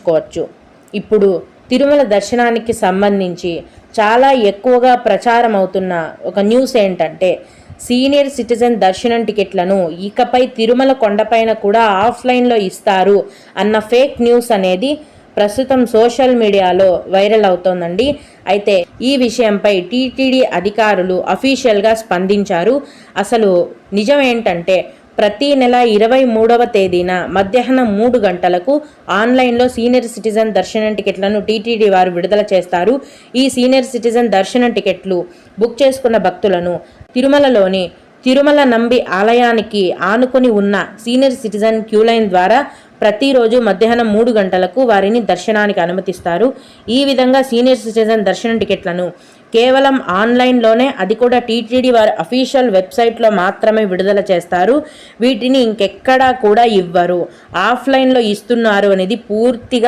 చేసుకోవచ్చు. ఇప్పుడు తిరుమల దర్శనానికి సంబంధించి చాలా ఎక్కువగా ప్రచారం అవుతున్న ఒక న్యూస్ ఏంటంటే, సీనియర్ సిటిజన్ దర్శనం టికెట్లను ఇకపై తిరుమల కొండపైన కూడా ఆఫ్లైన్లో ఇస్తారు అన్న ఫేక్ న్యూస్ అనేది ప్రస్తుతం సోషల్ మీడియాలో వైరల్ అవుతోందండి. అయితే ఈ విషయంపై టీటీడీ అధికారులు అఫీషియల్గా స్పందించారు. అసలు నిజం ఏంటంటే, ప్రతి నెల 23వ తేదీన మధ్యాహ్నం 3 గంటలకు ఆన్లైన్లో సీనియర్ సిటిజన్ దర్శనం టికెట్లను టీటీడీ వారు విడుదల చేస్తారు. ఈ సీనియర్ సిటిజన్ దర్శనం టికెట్లు బుక్ చేసుకున్న భక్తులను తిరుమలలోని తిరుమల నంబి ఆలయానికి ఆనుకొని ఉన్న సీనియర్ సిటిజన్ క్యూ లైన్ ద్వారా ప్రతిరోజు మధ్యాహ్నం 3 గంటలకు వారిని దర్శనానికి అనుమతిస్తారు. ఈ విధంగా సీనియర్ సిటిజన్ దర్శనం టికెట్లను కేవలం ఆన్లైన్లోనే, అది కూడా టీటీడీ వారి అఫీషియల్ వెబ్సైట్లో మాత్రమే విడుదల చేస్తారు. వీటిని ఇంకెక్కడా కూడా ఇవ్వరు. ఆఫ్లైన్లో ఇస్తున్నారు అనేది పూర్తిగా